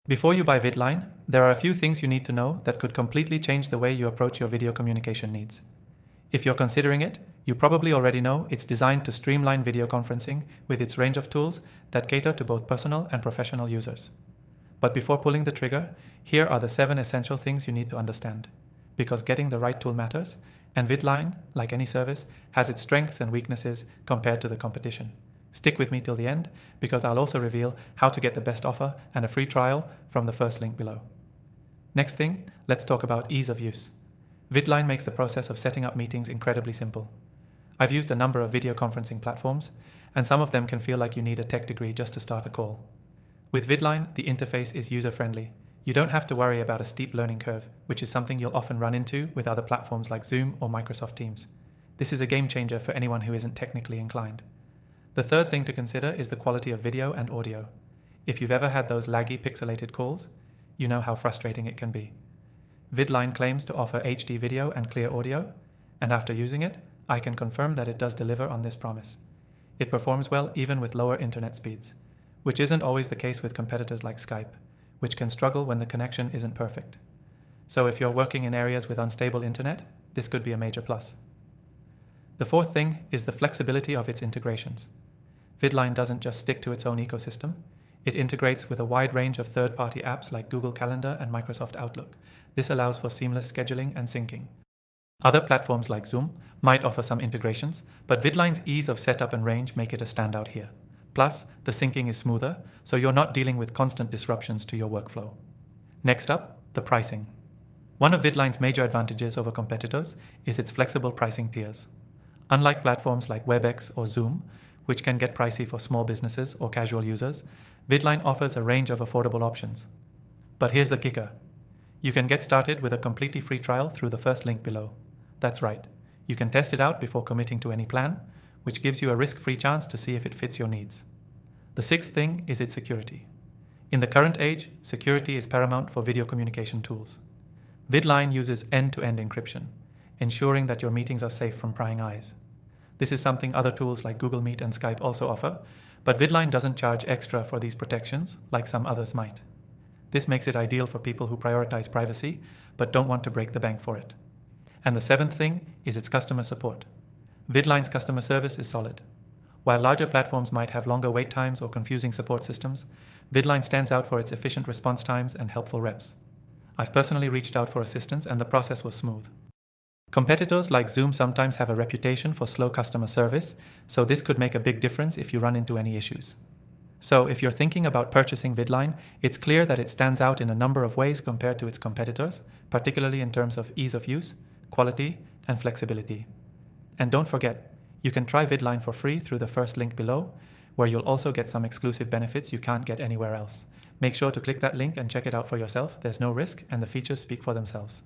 Before you buy Vidline, there are a few things you need to know that could completely change the way you approach your video communication needs. If you're considering it, you probably already know it's designed to streamline video conferencing with its range of tools that cater to both personal and professional users. But before pulling the trigger, here are the 7 essential things you need to understand. Because getting the right tool matters, and Vidline, like any service, has its strengths and weaknesses compared to the competition. Stick with me till the end, because I'll also reveal how to get the best offer and a free trial from the first link below. Next thing, let's talk about ease of use. Vidline makes the process of setting up meetings incredibly simple. I've used a number of video conferencing platforms, and some of them can feel like you need a tech degree just to start a call. With Vidline, the interface is user-friendly. You don't have to worry about a steep learning curve, which is something you'll often run into with other platforms like Zoom or Microsoft Teams. This is a game changer for anyone who isn't technically inclined. The third thing to consider is the quality of video and audio. If you've ever had those laggy pixelated calls, you know how frustrating it can be. Vidline claims to offer HD video and clear audio, and after using it, I can confirm that it does deliver on this promise. It performs well even with lower internet speeds, which isn't always the case with competitors like Skype, which can struggle when the connection isn't perfect. So if you're working in areas with unstable internet, this could be a major plus. The fourth thing is the flexibility of its integrations. Vidline doesn't just stick to its own ecosystem. It integrates with a wide range of third-party apps like Google Calendar and Microsoft Outlook. This allows for seamless scheduling and syncing. Other platforms like Zoom might offer some integrations, but Vidline's ease of setup and range make it a standout here. Plus, the syncing is smoother, so you're not dealing with constant disruptions to your workflow. Next up, the pricing. One of Vidline's major advantages over competitors is its flexible pricing tiers. Unlike platforms like WebEx or Zoom, which can get pricey for small businesses or casual users, Vidline offers a range of affordable options. But here's the kicker. You can get started with a completely free trial through the first link below. That's right. You can test it out before committing to any plan, which gives you a risk-free chance to see if it fits your needs. The sixth thing is its security. In the current age, security is paramount for video communication tools. Vidline uses end-to-end encryption, ensuring that your meetings are safe from prying eyes. This is something other tools like Google Meet and Skype also offer, but Vidline doesn't charge extra for these protections like some others might. This makes it ideal for people who prioritize privacy but don't want to break the bank for it. And the seventh thing is its customer support. Vidline's customer service is solid. While larger platforms might have longer wait times or confusing support systems, Vidline stands out for its efficient response times and helpful reps. I've personally reached out for assistance and the process was smooth. Competitors like Zoom sometimes have a reputation for slow customer service, so this could make a big difference if you run into any issues. So if you're thinking about purchasing Vidline, it's clear that it stands out in a number of ways compared to its competitors, particularly in terms of ease of use, quality, and flexibility. And don't forget, you can try Vidline for free through the first link below, where you'll also get some exclusive benefits you can't get anywhere else. Make sure to click that link and check it out for yourself. There's no risk, and the features speak for themselves.